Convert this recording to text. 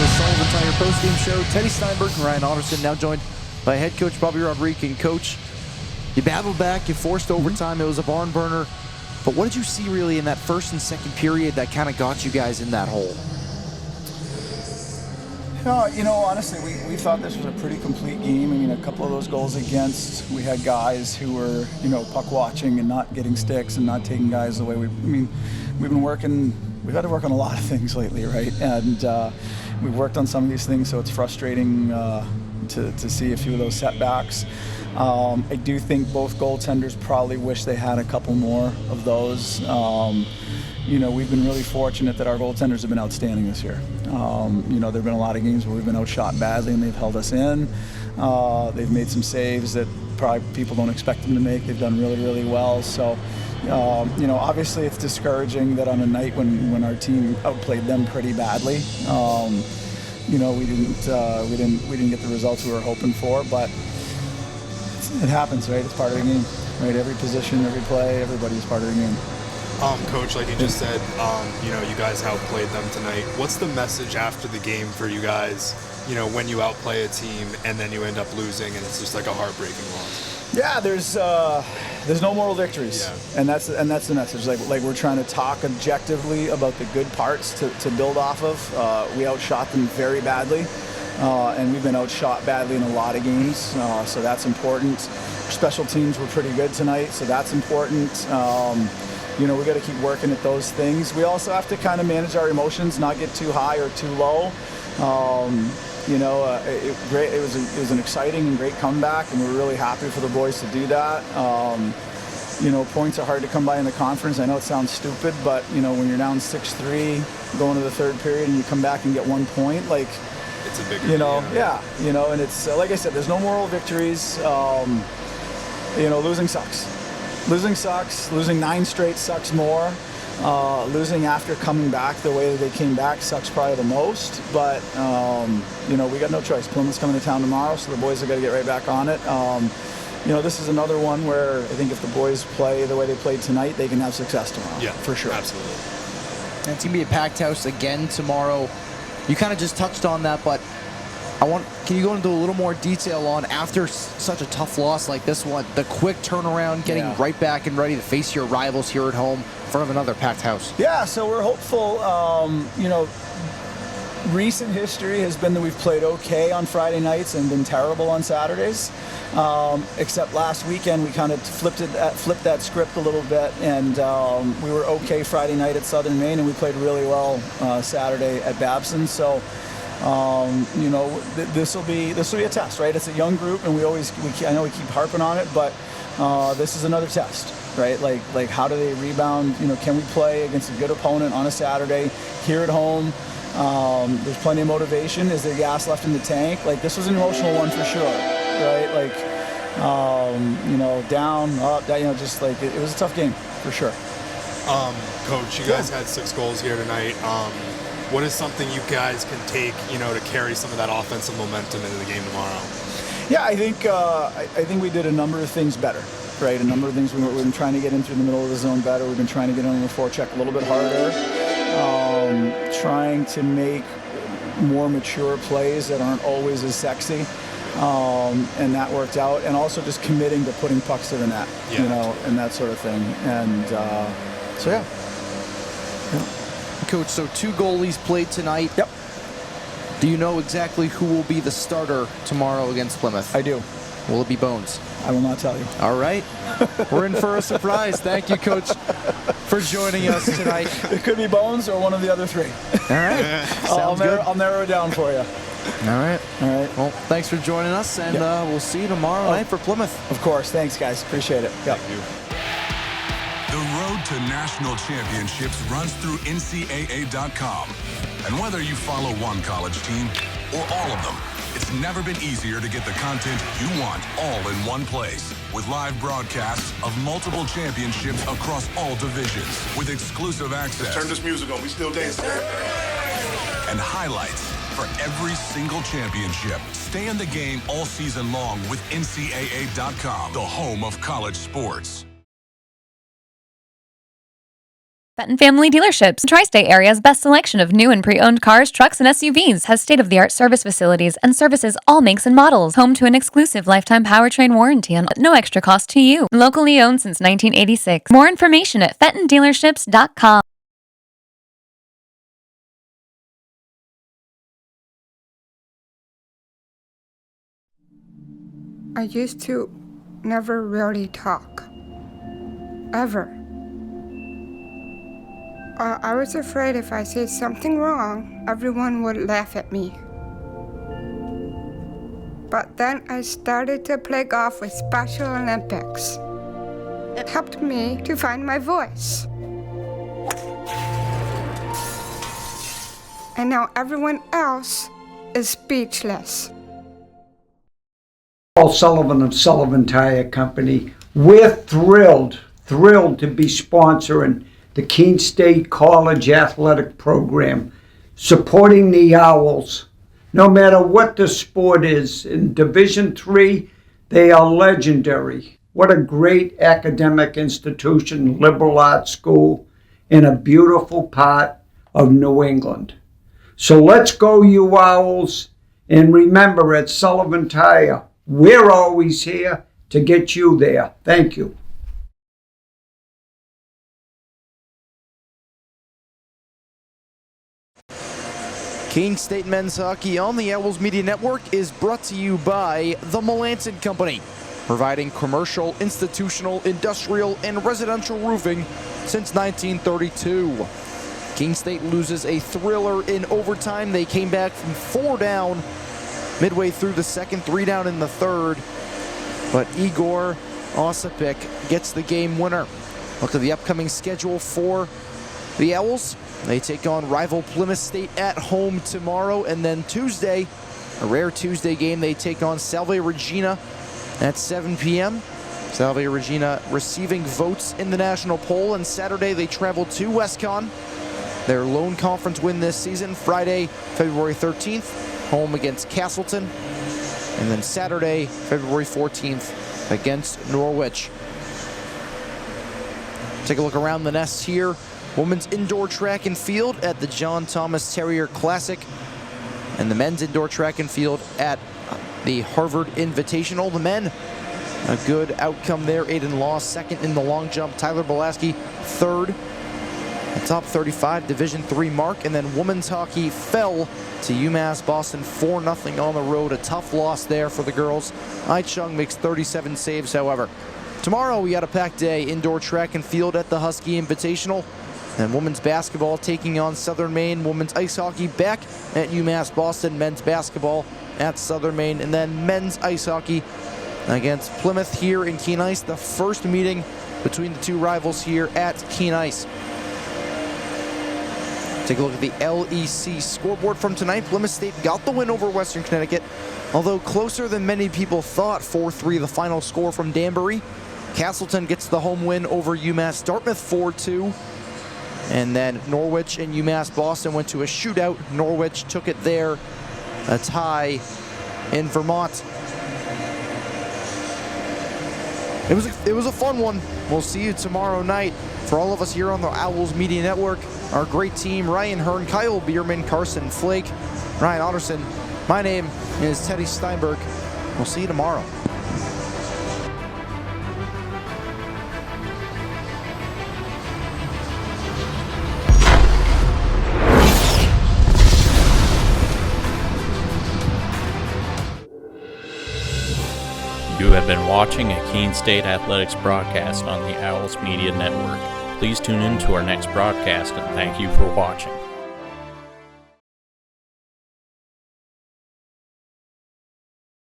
the Sullivan Tire Postgame Show. Teddy Steinberg and Ryan Otterson, now joined by head coach Bobby Rodrigue. And coach, you battled back, you forced overtime, it was a barn burner. But what did you see really in that first and second period that kind of got you guys in that hole? Honestly, we thought this was a pretty complete game. I mean, a couple of those goals against, we had guys who were, puck watching and not getting sticks and not taking guys away. We've had to work on a lot of things lately, right? And we've worked on some of these things, so it's frustrating to see a few of those setbacks. I do think both goaltenders probably wish they had a couple more of those. We've been really fortunate that our goaltenders have been outstanding this year. There have been a lot of games where we've been outshot badly and they've held us in. They've made some saves that probably people don't expect them to make. They've done really, really well. So, obviously it's discouraging that on a night when our team outplayed them pretty badly, we didn't get the results we were hoping for, but it happens, right? It's part of the game, right? Every position, every play, everybody's part of the game. Coach, like you just said, you guys outplayed them tonight. What's the message after the game for you guys, when you outplay a team and then you end up losing and it's just like a heartbreaking loss? Yeah, there's no moral victories, yeah. and that's the message. Like we're trying to talk objectively about the good parts to build off of. We outshot them very badly, and we've been outshot badly in a lot of games, so that's important. Our special teams were pretty good tonight, so that's important. We got to keep working at those things. We also have to kind of manage our emotions, not get too high or too low. It was an exciting and great comeback, and we're really happy for the boys to do that. Points are hard to come by in the conference. I know it sounds stupid, but when you're down 6-3 going to the third period and you come back and get 1 point, it's a big deal. And it's like I said, there's no moral victories. Losing sucks. Losing sucks. Losing 9 straight sucks more. Losing after coming back the way that they came back sucks probably the most. But, we got no choice. Plymouth's coming to town tomorrow, so the boys have got to get right back on it. This is another one where I think if the boys play the way they played tonight, they can have success tomorrow. Yeah, for sure. Absolutely. And it's going to be a packed house again tomorrow. You kind of just touched on that, but can you go into a little more detail on, after such a tough loss like this one, the quick turnaround, getting right back and ready to face your rivals here at home in front of another packed house? Yeah, so we're hopeful. Recent history has been that we've played okay on Friday nights and been terrible on Saturdays. Except last weekend we kind of flipped that script a little bit, and we were okay Friday night at Southern Maine, and we played really well Saturday at Babson. So. This will be a test, right? It's a young group, and I know we keep harping on it, but this is another test, right? Like how do they rebound? Can we play against a good opponent on a Saturday here at home? There's plenty of motivation. Is there gas left in the tank? This was an emotional one for sure, right? Down, up, it was a tough game for sure. Coach, you guys had 6 goals here tonight. What is something you guys can take, to carry some of that offensive momentum into the game tomorrow? Yeah, I think we did a number of things better, right? A number of things we've been trying to get in through the middle of the zone better. We've been trying to get on the forecheck a little bit harder, trying to make more mature plays that aren't always as sexy, and that worked out. And also just committing to putting pucks to the net, and that sort of thing. And so yeah. Coach, so 2 goalies played tonight. Yep. Do you know exactly who will be the starter tomorrow against Plymouth? I do. Will it be Bones? I will not tell you. All right. We're in for a surprise. Thank you, Coach, for joining us tonight. It could be Bones or one of the other 3. All right. Sounds good. I'll narrow it down for you. All right. Well, thanks for joining us, and we'll see you tomorrow night for Plymouth. Of course. Thanks, guys. Appreciate it. Thank you. The road to national championships runs through NCAA.com. And whether you follow one college team or all of them, it's never been easier to get the content you want all in one place. With live broadcasts of multiple championships across all divisions, with exclusive access. Turn this music on, we still dancing. And highlights for every single championship. Stay in the game all season long with NCAA.com, the home of college sports. Fenton Family Dealerships, the Tri-State area's best selection of new and pre-owned cars, trucks, and SUVs, has state-of-the-art service facilities and services all makes and models. Home to an exclusive lifetime powertrain warranty and no extra cost to you. Locally owned since 1986. More information at fentondealerships.com. I used to never really talk. Ever. I was afraid if I said something wrong, everyone would laugh at me. But then I started to play golf with Special Olympics. It helped me to find my voice. And now everyone else is speechless. Paul Sullivan of Sullivan Tire Company. We're thrilled to be sponsoring the Keene State College Athletic Program, supporting the Owls. No matter what the sport is, in Division III, they are legendary. What a great academic institution, liberal arts school, in a beautiful part of New England. So let's go, you Owls, and remember, at Sullivan Tire, we're always here to get you there. Thank you. Keene State Men's Hockey on the Owls Media Network is brought to you by the Melanson Company, providing commercial, institutional, industrial, and residential roofing since 1932. Keene State loses a thriller in overtime. They came back from 4 down midway through the second, 3 down in the third. But Igor Osipik gets the game winner. Look at the upcoming schedule for the Owls. They take on rival Plymouth State at home tomorrow, and then Tuesday, a rare Tuesday game, they take on Salve Regina at 7 p.m. Salve Regina receiving votes in the national poll, and Saturday they travel to WestCon. Their lone conference win this season, Friday, February 13th, home against Castleton, and then Saturday, February 14th, against Norwich. Take a look around the nest here. Women's indoor track and field at the John Thomas Terrier Classic, and the men's indoor track and field at the Harvard Invitational. The men, a good outcome there. Aiden Law second in the long jump. Tyler Belaski third. A top 35 Division III mark. And then women's hockey fell to UMass Boston 4-0 on the road. A tough loss there for the girls. Ai Chung makes 37 saves, however. Tomorrow we got a packed day. Indoor track and field at the Husky Invitational. And women's basketball taking on Southern Maine. Women's ice hockey back at UMass Boston. Men's basketball at Southern Maine. And then men's ice hockey against Plymouth here in Keene Ice. The first meeting between the two rivals here at Keene Ice. Take a look at the LEC scoreboard from tonight. Plymouth State got the win over Western Connecticut, although closer than many people thought. 4-3 the final score from Danbury. Castleton gets the home win over UMass Dartmouth 4-2. And then Norwich and UMass Boston went to a shootout. Norwich took it there, a tie in Vermont. It was a fun one. We'll see you tomorrow night. For all of us here on the Owls Media Network, our great team, Ryan Hearn, Kyle Bierman, Carson Flake, Ryan Otterson. My name is Teddy Steinberg. We'll see you tomorrow. You have been watching a Keene State Athletics broadcast on the Owls Media Network. Please tune in to our next broadcast, and thank you for watching.